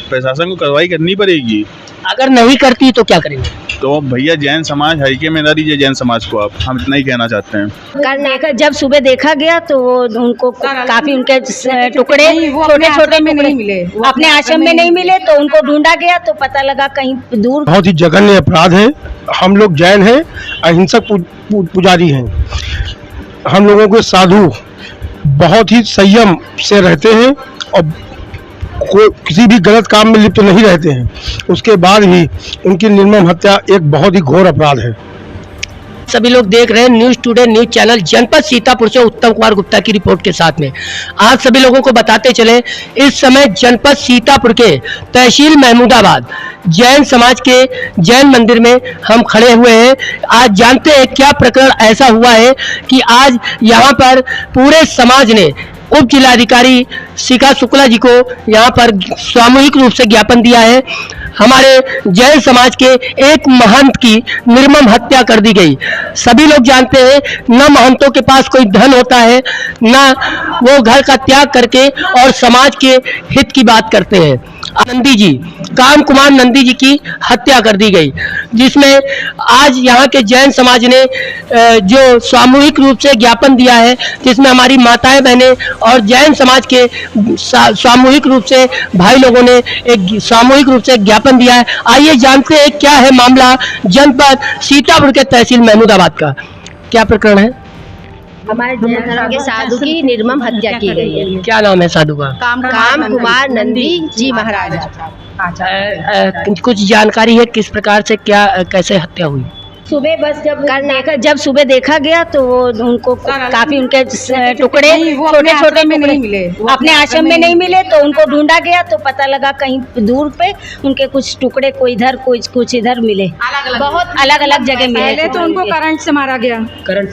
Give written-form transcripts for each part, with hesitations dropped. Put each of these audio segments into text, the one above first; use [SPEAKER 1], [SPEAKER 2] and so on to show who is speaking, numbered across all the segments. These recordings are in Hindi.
[SPEAKER 1] प्रशासन को कार्रवाई करनी पड़ेगी।
[SPEAKER 2] अगर नहीं करती तो क्या करेंगे?
[SPEAKER 1] तो भैया जैन समाज हल्के में न दीजिए जैन समाज को आप, हम इतना ही कहना चाहते हैं।
[SPEAKER 3] कल जब सुबह देखा गया तो वो उनको काफी उनके टुकड़े छोटे छोटे में नहीं मिले, अपने आश्रम में नहीं मिले, तो उनको ढूंढा गया तो पता लगा कहीं दूर।
[SPEAKER 4] बहुत ही जघन्य अपराध है। हम लोग जैन हैं, अहिंसक पुजारी हैं। हम लोगों के साधु बहुत ही संयम से रहते हैं और कोई किसी भी गलत काम में लिप्त नहीं रहते हैं। उसके बाद भी उनकी निर्मम हत्या एक बहुत ही घोर अपराध है।
[SPEAKER 2] सभी लोग देख रहे हैं न्यूज टुडे न्यूज चैनल। जनपद सीतापुर से उत्तम कुमार गुप्ता की रिपोर्ट के साथ में आज सभी लोगों को बताते चले, इस समय जनपद सीतापुर के तहसील महमूदाबाद जैन समाज के जैन मंदिर में हम खड़े हुए हैं। आज जानते हैं क्या प्रकरण ऐसा हुआ है कि आज यहाँ पर पूरे समाज ने उप जिलाधिकारी शिखा शुक्ला जी को यहाँ पर सामूहिक रूप से ज्ञापन दिया है। हमारे जैन समाज के एक महंत की निर्मम हत्या कर दी गई। सभी लोग जानते हैं न महंतों के पास कोई धन होता है, न वो घर का त्याग करके और समाज के हित की बात करते हैं। नंदी जी, काम कुमार नंदी जी की हत्या कर दी गई, जिसमें आज यहाँ के जैन समाज ने जो सामूहिक रूप से ज्ञापन दिया है, जिसमें हमारी माताएं बहनें और जैन समाज के सामूहिक रूप से भाई लोगों ने एक सामूहिक रूप से ज्ञापन दिया है। आइए जानते हैं क्या है मामला जनपद सीतापुर के तहसील महमूदाबाद का। क्या प्रकरण है?
[SPEAKER 3] हमारे जैन धर्म के साधु की निर्मम हत्या की गई है।
[SPEAKER 2] क्या नाम है साधु का?
[SPEAKER 3] काम कुमार नंदी जी महाराज।
[SPEAKER 2] कुछ जानकारी है किस प्रकार से क्या कैसे हत्या हुई?
[SPEAKER 3] सुबह बस जब सुबह देखा गया तो वो उनको काफी उनके टुकड़े छोटे छोटे में नहीं मिले, अपने आश्रम में नहीं मिले, तो उनको ढूंढा गया तो पता लगा कहीं दूर पे उनके कुछ टुकड़े कोई इधर कुछ इधर मिले, बहुत अलग अलग जगह मिले।
[SPEAKER 5] पहले तो उनको करंट से मारा गया, करंट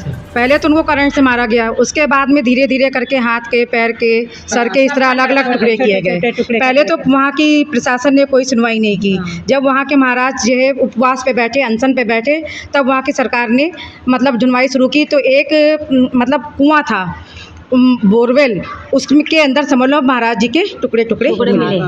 [SPEAKER 5] से मारा गया। उसके बाद में धीरे धीरे करके हाथ के, पैर के, सर के, इस तरह अलग अलग टुकड़े किए गए। पहले तो वहाँ की प्रशासन ने कोई सुनवाई नहीं की। जब वहाँ के महाराज जो है उपवास पे बैठे, अनशन पे बैठे, तब वहाँ की सरकार ने मतलब ढूंढवाई शुरू की। तो एक मतलब कुआं था, बोरवेल, उसके अंदर समझ लो महाराज जी के टुकड़े मिले।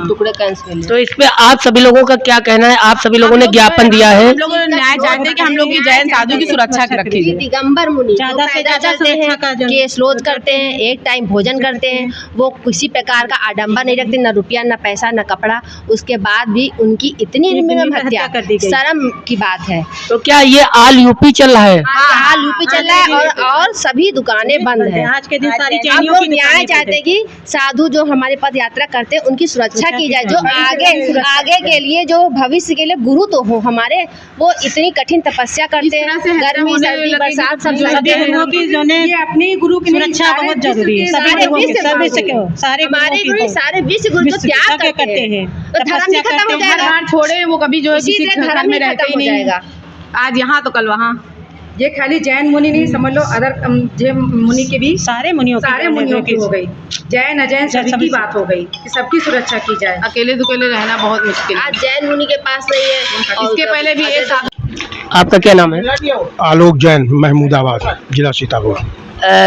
[SPEAKER 2] तो इस पे आप सभी लोगों का क्या कहना है? आप सभी लोगों ने ज्ञापन दिया है।
[SPEAKER 6] हम लोग न्याय चाहते हैं कि हम लोग की जैन साधु की सुरक्षा रखी जाए।
[SPEAKER 3] दिगंबर मुनि ज्यादा से ज्यादा चलते हैं, केस रोज करते हैं, एक टाइम भोजन करते हैं, वो किसी प्रकार का आडंबर नहीं रखते, न रुपया, न पैसा, न कपड़ा। उसके बाद भी उनकी इतनी निर्मम हत्या कर दी गई, शर्म की बात है।
[SPEAKER 2] तो क्या ये आल यूपी चल रहा है?
[SPEAKER 3] हाल यूपी चल रहा है और सभी दुकानें बंद है।
[SPEAKER 6] आज के दिन
[SPEAKER 3] हम लोग न्याय चाहते हैं कि साधु जो हमारे पद यात्रा करते हैं उनकी सुरक्षा की जाए, जो आगे के लिए, जो भविष्य के लिए गुरु तो हो हमारे, वो इतनी कठिन तपस्या करते हैं, गर्मी सर्दी बरसात सब सहते हैं।
[SPEAKER 6] ये अपने गुरु की सुरक्षा बहुत जरूरी है।
[SPEAKER 3] हमारे गुरु सारे विश्व गुरु जो त्याग करते हैं, तो धर्म भी खत्म हो जाएगा।
[SPEAKER 6] छोड़े वो कभी जो है किसी धर्म में रहते ही नहीं। आज यहाँ तो कल वहाँ।
[SPEAKER 5] ये खाली जैन मुनि नहीं, समझ लो अदर जैन मुनि के भी सारे मुनियों की हो गई। जैन अजैन सभी की बात हो गई कि सबकी सुरक्षा की जाए।
[SPEAKER 6] अकेले दुकेले रहना बहुत मुश्किल।
[SPEAKER 3] आज जैन मुनि के पास नहीं है।
[SPEAKER 6] इसके पहले भी एक।
[SPEAKER 2] आपका क्या नाम है?
[SPEAKER 4] आलोक जैन, महमूदाबाद, जिला सीतापुर।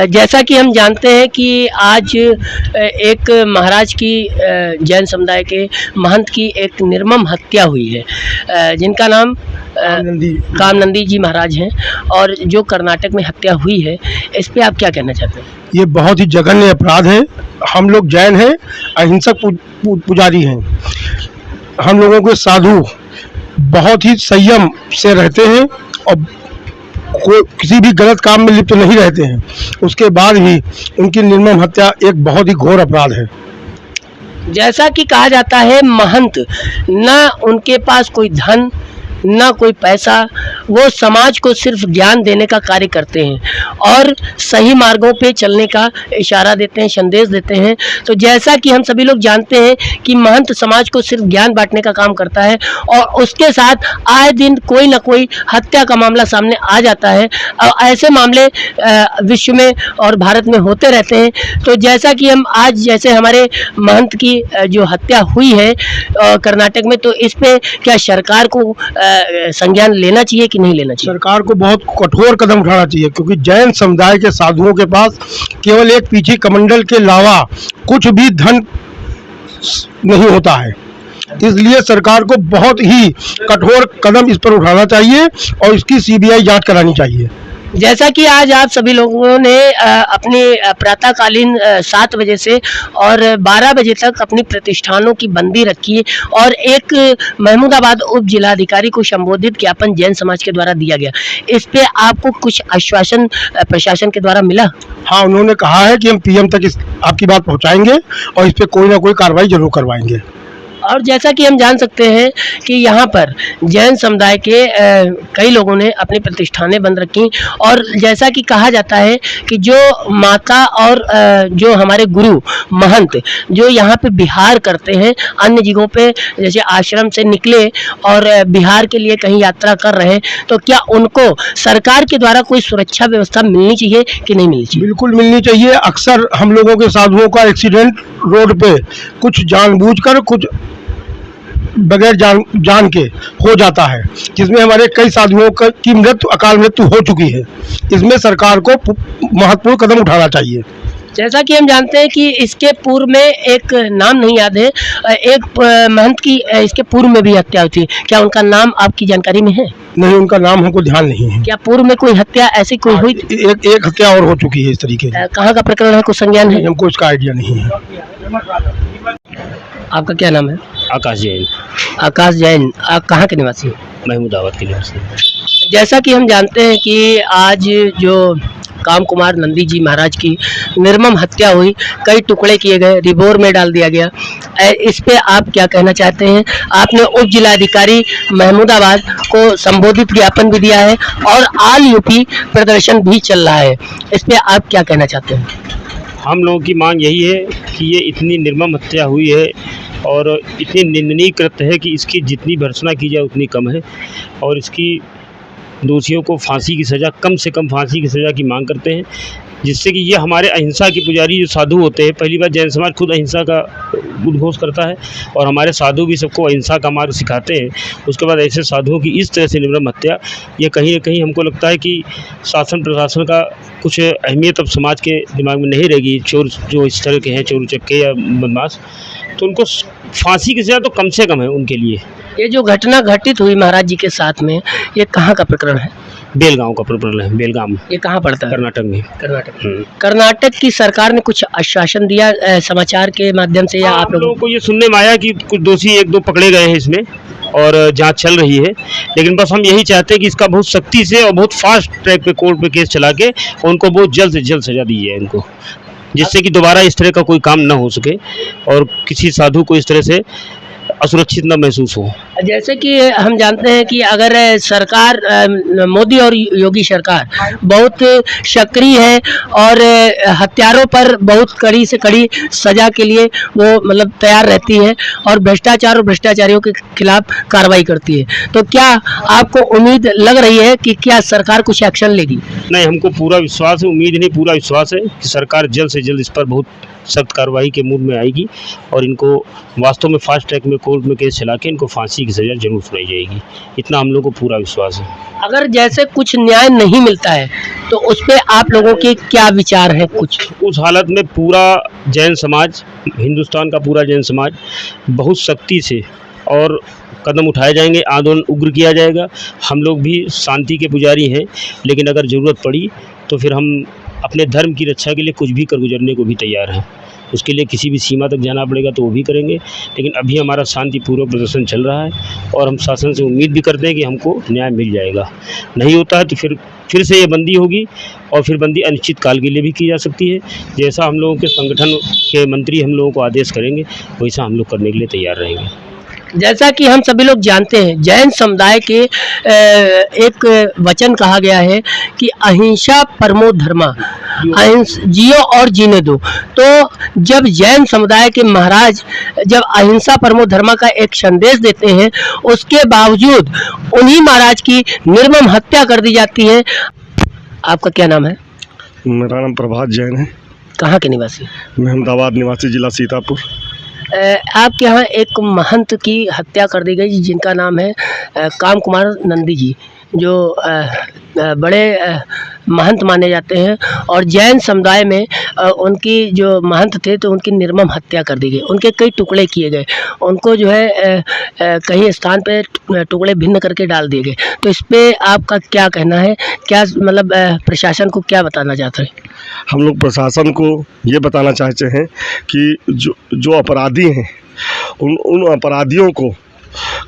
[SPEAKER 2] जैसा कि हम जानते हैं कि आज एक महाराज की जैन समुदाय के महंत की एक निर्मम हत्या हुई है, जिनका नाम काम नंदी जी महाराज हैं, और जो कर्नाटक में हत्या हुई है, इस पे आप क्या कहना चाहते हैं?
[SPEAKER 4] ये बहुत ही जघन्य अपराध है। हम लोग जैन हैं, अहिंसक पुजारी हैं। हम लोगों के साधु बहुत ही संयम से रहते हैं और कोई किसी भी गलत काम में लिप्त नहीं रहते हैं। उसके बाद भी उनकी निर्मम हत्या एक बहुत ही घोर अपराध है।
[SPEAKER 2] जैसा कि कहा जाता है, महंत न उनके पास कोई धन, ना कोई पैसा, वो समाज को सिर्फ ज्ञान देने का कार्य करते हैं और सही मार्गों पे चलने का इशारा देते हैं, संदेश देते हैं। तो जैसा कि हम सभी लोग जानते हैं कि महंत समाज को सिर्फ ज्ञान बांटने का काम करता है और उसके साथ आए दिन कोई ना कोई हत्या का मामला सामने आ जाता है। ऐसे मामले विश्व में और भारत में होते रहते हैं। तो जैसा कि हम आज जैसे हमारे महंत की जो हत्या हुई है कर्नाटक में, तो इस पे क्या सरकार को संज्ञान लेना चाहिए कि नहीं लेना चाहिए?
[SPEAKER 4] सरकार को बहुत कठोर कदम उठाना चाहिए, क्योंकि जैन समुदाय के साधुओं के पास केवल एक पीछे कमंडल के अलावा कुछ भी धन नहीं होता है। इसलिए सरकार को बहुत ही कठोर कदम इस पर उठाना चाहिए और इसकी सीबीआई जांच करानी चाहिए।
[SPEAKER 2] जैसा कि आज आप सभी लोगों ने अपनी प्रातःकालीन 7 बजे से और 12 बजे तक अपनी प्रतिष्ठानों की बंदी रखी है और एक महमूदाबाद उप जिलाधिकारी को संबोधित ज्ञापन जैन समाज के द्वारा दिया गया, इस पे आपको कुछ आश्वासन प्रशासन के द्वारा मिला?
[SPEAKER 4] हाँ, उन्होंने कहा है कि हम पीएम तक आपकी बात पहुंचाएंगे और इस पे कोई ना कोई कार्रवाई जरूर करवाएंगे।
[SPEAKER 2] और जैसा कि हम जान सकते हैं कि यहाँ पर जैन समुदाय के कई लोगों ने अपनी प्रतिष्ठानें बंद रखी और जैसा कि कहा जाता है कि जो माता और जो हमारे गुरु महंत जो यहाँ पे बिहार करते हैं, अन्य जगहों पे जैसे आश्रम से निकले और बिहार के लिए कहीं यात्रा कर रहे हैं, तो क्या उनको सरकार के द्वारा कोई सुरक्षा व्यवस्था मिलनी चाहिए कि नहीं मिलनी चाहिए?
[SPEAKER 4] बिल्कुल मिलनी चाहिए। अक्सर हम लोगों के साधुओं का एक्सीडेंट रोड पे कुछ जानबूझकर कुछ बगैर जान के हो जाता है, जिसमें हमारे कई साधुओं की अकाल मृत्यु हो चुकी है। इसमें सरकार को महत्वपूर्ण कदम उठाना चाहिए।
[SPEAKER 2] जैसा कि हम जानते हैं कि इसके पूर्व में एक नाम नहीं याद है, एक महंत की इसके पूर्व में भी हत्या हुई थी, क्या उनका नाम आपकी जानकारी में है?
[SPEAKER 4] नहीं, उनका नाम हमको ध्यान नहीं है।
[SPEAKER 2] क्या पूर्व में कोई हत्या ऐसी कोई हुई?
[SPEAKER 4] एक हत्या और हो चुकी है इस तरीके की।
[SPEAKER 2] कहाँ का प्रकरण है, कुछ संज्ञान है?
[SPEAKER 4] हमको इसका आइडिया नहीं है।
[SPEAKER 2] आपका क्या नाम है?
[SPEAKER 7] आकाश जैन।
[SPEAKER 2] आकाश जैन, आप कहाँ के निवासी हैं?
[SPEAKER 7] महमूदाबाद के निवासी।
[SPEAKER 2] जैसा कि हम जानते हैं कि आज जो काम कुमार नंदी जी महाराज की निर्मम हत्या हुई, कई टुकड़े किए गए, रिबोर में डाल दिया गया, इस पे आप क्या कहना चाहते हैं? आपने उप जिलाधिकारी महमूदाबाद को संबोधित ज्ञापन भी दिया है और ऑल यूपी प्रदर्शन भी चल रहा है, इस पे आप क्या कहना चाहते हैं?
[SPEAKER 7] हम लोगों की मांग यही है कि ये इतनी निर्मम हत्या हुई है और इतनी निंदनीय कृत्य है कि इसकी जितनी भर्त्सना की जाए उतनी कम है और इसकी दोषियों को फांसी की सज़ा, कम से कम फांसी की सज़ा की मांग करते हैं, जिससे कि ये हमारे अहिंसा के पुजारी जो साधु होते हैं, पहली बार जैन समाज खुद अहिंसा का उद्घोष करता है और हमारे साधु भी सबको अहिंसा का मार्ग सिखाते हैं। उसके बाद ऐसे साधुओं की इस तरह से निर्मम हत्या, ये कहीं ना कहीं हमको लगता है कि शासन प्रशासन का कुछ अहमियत अब समाज के दिमाग में नहीं रहेगी। चोर जो इस तरह के हैं, चोर उचक्के या बदमाश, तो उनको फांसी की सज़ा तो कम से कम है उनके लिए।
[SPEAKER 2] ये जो घटना घटित हुई महाराज जी के साथ में, ये कहाँ का प्रकरण है?
[SPEAKER 7] बेलगांव का प्रकरण है। बेलगाम
[SPEAKER 2] ये कहाँ पड़ता है?
[SPEAKER 7] कर्नाटक में।
[SPEAKER 2] कर्नाटक। कर्नाटक की सरकार ने कुछ आश्वासन दिया समाचार के माध्यम से या आप
[SPEAKER 7] लोगों को ये सुनने में आया कि कुछ दोषी 1-2 पकड़े गए हैं इसमें और जांच चल रही है, लेकिन बस हम यही चाहते हैं कि इसका बहुत सख्ती से और बहुत फास्ट ट्रैक पे कोर्ट में केस चला के उनको बहुत जल्द से जल्द सजा दी जाए इनको, जिससे कि दोबारा इस तरह का कोई काम न हो सके और किसी साधु को इस तरह से असुरक्षित न महसूस हो।
[SPEAKER 2] जैसे कि हम जानते हैं कि अगर सरकार मोदी और योगी सरकार बहुत सक्रिय है और हत्यारों पर बहुत कड़ी से कड़ी सजा के लिए वो मतलब तैयार रहती है और भ्रष्टाचार और भ्रष्टाचारियों के खिलाफ कार्रवाई करती है, तो क्या आपको उम्मीद लग रही है कि क्या सरकार कुछ एक्शन लेगी?
[SPEAKER 7] नहीं, हमको पूरा विश्वास है, उम्मीद नहीं पूरा विश्वास है कि सरकार जल्द से जल्द इस पर बहुत सख्त कार्रवाई के मूड में आएगी और इनको वास्तव में फास्ट ट्रैक में कोर्ट में केस चला के इनको फांसी की सजा जरूर सुनाई जाएगी, इतना हम लोग को पूरा विश्वास है।
[SPEAKER 2] अगर जैसे कुछ न्याय नहीं मिलता है तो उस पर आप लोगों के क्या विचार है? कुछ
[SPEAKER 7] उस हालत में पूरा जैन समाज, हिंदुस्तान का पूरा जैन समाज बहुत सख्ती से और कदम उठाए जाएंगे, आंदोलन उग्र किया जाएगा। हम लोग भी शांति के पुजारी हैं, लेकिन अगर ज़रूरत पड़ी तो फिर हम अपने धर्म की रक्षा के लिए कुछ भी कर गुजरने को भी तैयार हैं। उसके लिए किसी भी सीमा तक जाना पड़ेगा तो वो भी करेंगे, लेकिन अभी हमारा शांतिपूर्वक प्रदर्शन चल रहा है और हम शासन से उम्मीद भी करते हैं कि हमको न्याय मिल जाएगा। नहीं होता है तो फिर से ये बंदी होगी और फिर बंदी अनिश्चित काल के लिए भी की जा सकती है। जैसा हम लोगों के संगठन के मंत्री हम लोगों को आदेश करेंगे वैसा हम लोग करने के लिए तैयार रहेंगे।
[SPEAKER 2] जैसा कि हम सभी लोग जानते हैं, जैन समुदाय के एक वचन कहा गया है कि अहिंसा परमो धर्मा, जियो और जीने दो। तो जब जैन समुदाय के महाराज जब अहिंसा परमो धर्मा का एक संदेश देते हैं, उसके बावजूद उन्हीं महाराज की निर्मम हत्या कर दी जाती है। आपका क्या नाम है?
[SPEAKER 4] मेरा नाम प्रभात जैन है।
[SPEAKER 2] कहाँ के निवासी?
[SPEAKER 4] महमूदाबाद निवासी, जिला सीतापुर।
[SPEAKER 2] आपके यहाँ एक महंत की हत्या कर दी गई जिनका नाम है काम कुमार नंदी जी, जो बड़े महंत माने जाते हैं और जैन समुदाय में उनकी जो महंत थे तो उनकी निर्मम हत्या कर दी गई, उनके कई टुकड़े किए गए, उनको जो है कहीं स्थान पे टुकड़े भिन्न करके डाल दिए गए। तो इस पे आपका क्या कहना है, क्या मतलब प्रशासन को क्या बताना चाहते हैं?
[SPEAKER 8] हम लोग प्रशासन को ये बताना चाहते हैं कि जो अपराधी हैं उन अपराधियों को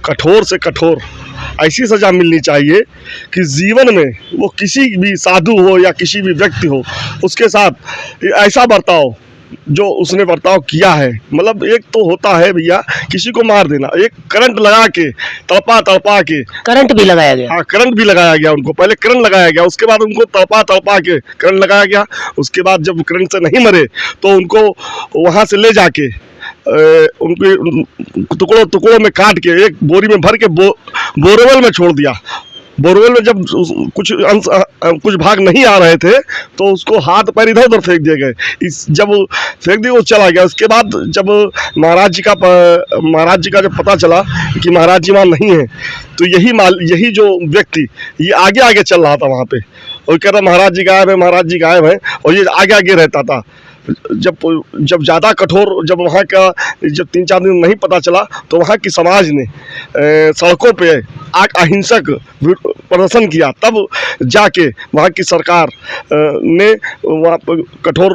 [SPEAKER 8] कठोर से कठोर ऐसी सज़ा मिलनी चाहिए कि जीवन में वो किसी भी साधु हो या किसी भी व्यक्ति हो उसके साथ ऐसा बर्ताव जो उसने बर्ताव किया है, मतलब एक तो होता है भैया किसी को मार देना, एक करंट लगा के तड़पा के
[SPEAKER 2] करंट भी लगाया गया।
[SPEAKER 8] हाँ, करंट भी लगाया गया, उनको पहले करंट लगाया गया, उसके बाद उनको तड़पा के करंट लगाया गया, उसके बाद जब करंट से नहीं मरे तो उनको वहाँ से ले जाके उनके टुकड़ों में काट के एक बोरी में भर के बोरवेल में छोड़ दिया। बोरवेल में जब कुछ भाग नहीं आ रहे थे तो उसको हाथ पैर इधर उधर फेंक दिए गए। जब फेंक दिए वो चला गया। उसके बाद जब महाराज जी का जब पता चला कि महाराज जी वहाँ नहीं है तो यही जो व्यक्ति ये आगे चल रहा था वहाँ पे और कह रहा महाराज जी गायब है और ये आगे रहता था। जब ज़्यादा कठोर जब वहाँ का जब 3-4 दिन नहीं पता चला तो वहाँ की समाज ने सड़कों पे अहिंसक प्रदर्शन किया, तब जाके वहाँ की सरकार ने वहाँ पर कठोर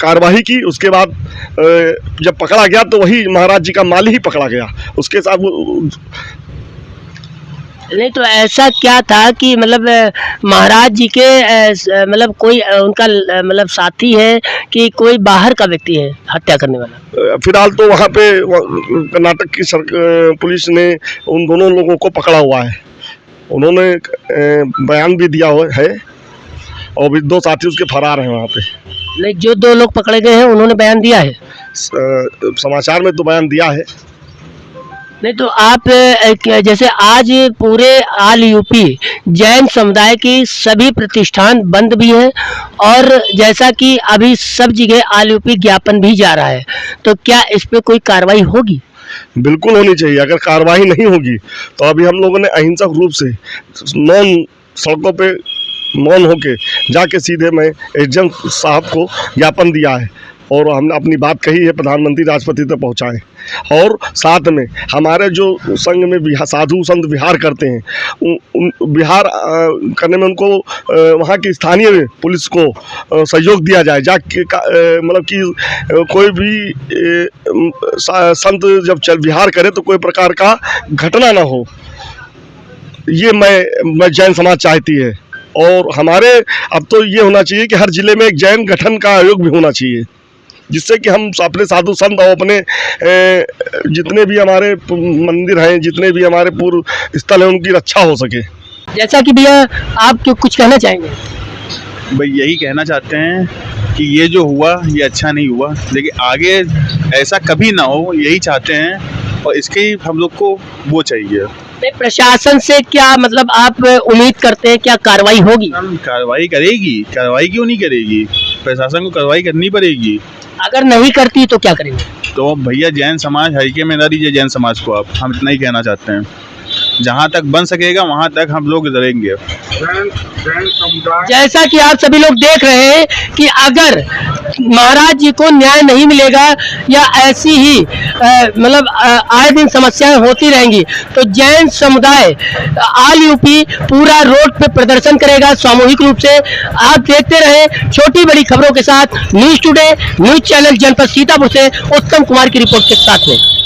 [SPEAKER 8] कार्रवाई की। उसके बाद जब पकड़ा गया तो वही महाराज जी का माली ही पकड़ा गया, उसके साथ
[SPEAKER 2] नहीं तो ऐसा क्या था कि मतलब महाराज जी के मतलब कोई उनका मतलब साथी है कि कोई बाहर का व्यक्ति है हत्या करने वाला?
[SPEAKER 8] फिलहाल तो वहाँ पे कर्नाटक की पुलिस ने उन दोनों लोगों को पकड़ा हुआ है, उन्होंने बयान भी दिया हुआ है और भी 2 साथी उसके फरार हैं वहाँ पे।
[SPEAKER 2] नहीं, जो 2 लोग पकड़े गए हैं उन्होंने बयान दिया है?
[SPEAKER 8] समाचार में तो बयान दिया है।
[SPEAKER 2] नहीं तो आप जैसे आज पूरे ऑल यूपी जैन समुदाय की सभी प्रतिष्ठान बंद भी हैं और जैसा कि अभी सब जगह ऑल यूपी ज्ञापन भी जा रहा है, तो क्या इस पे कोई कार्रवाई होगी?
[SPEAKER 8] बिल्कुल होनी चाहिए। अगर कार्रवाई नहीं होगी तो अभी हम लोगों ने अहिंसक रूप से मौन सड़कों पे मौन होके जाके सीधे मैं एसडीएम साहब को ज्ञापन दिया है और हमने अपनी बात कही है, प्रधानमंत्री राष्ट्रपति तक पहुंचाएं। और साथ में हमारे जो संघ में साधु संत विहार करते हैं उन विहार करने में उनको वहाँ की स्थानीय पुलिस को सहयोग दिया जाए, जाके मतलब कि कोई भी संत जब विहार करे तो कोई प्रकार का घटना ना हो, ये मैं जैन समाज चाहती है। और हमारे अब तो ये होना चाहिए कि हर जिले में एक जैन गठन का आयोग भी होना चाहिए, जिससे कि हम अपने साधु संत और अपने जितने भी हमारे मंदिर हैं, जितने भी हमारे पूर्व स्थल हैं, उनकी रक्षा हो सके।
[SPEAKER 2] जैसा कि भैया आप क्यों कुछ कहना चाहेंगे?
[SPEAKER 1] भाई यही कहना चाहते हैं कि ये जो हुआ ये अच्छा नहीं हुआ, लेकिन आगे ऐसा कभी ना हो यही चाहते हैं और इसके हम लोग को वो चाहिए।
[SPEAKER 2] प्रशासन से क्या मतलब आप उम्मीद करते हैं क्या कार्रवाई होगी?
[SPEAKER 1] कार्रवाई करेगी, कार्रवाई क्यों नहीं करेगी, प्रशासन को कार्रवाई करनी पड़ेगी।
[SPEAKER 2] अगर नहीं करती तो क्या करेंगे? तो
[SPEAKER 1] भैया जैन समाज हल्के में ना दीजिए जैन समाज को आप, हम इतना ही कहना चाहते हैं। जहाँ तक बन सकेगा वहाँ तक हम लोग लड़ेंगे।
[SPEAKER 2] जैसा कि आप सभी लोग देख रहे हैं कि अगर महाराज जी को न्याय नहीं मिलेगा या ऐसी ही मतलब आए दिन समस्याएं होती रहेंगी तो जैन समुदाय ऑल यूपी पूरा रोड पे प्रदर्शन करेगा सामूहिक रूप से। आप देखते रहे छोटी बड़ी खबरों के साथ न्यूज़ टुडे न्यूज़ चैनल जनपद सीतापुर से उत्तम कुमार की रिपोर्ट के साथ में।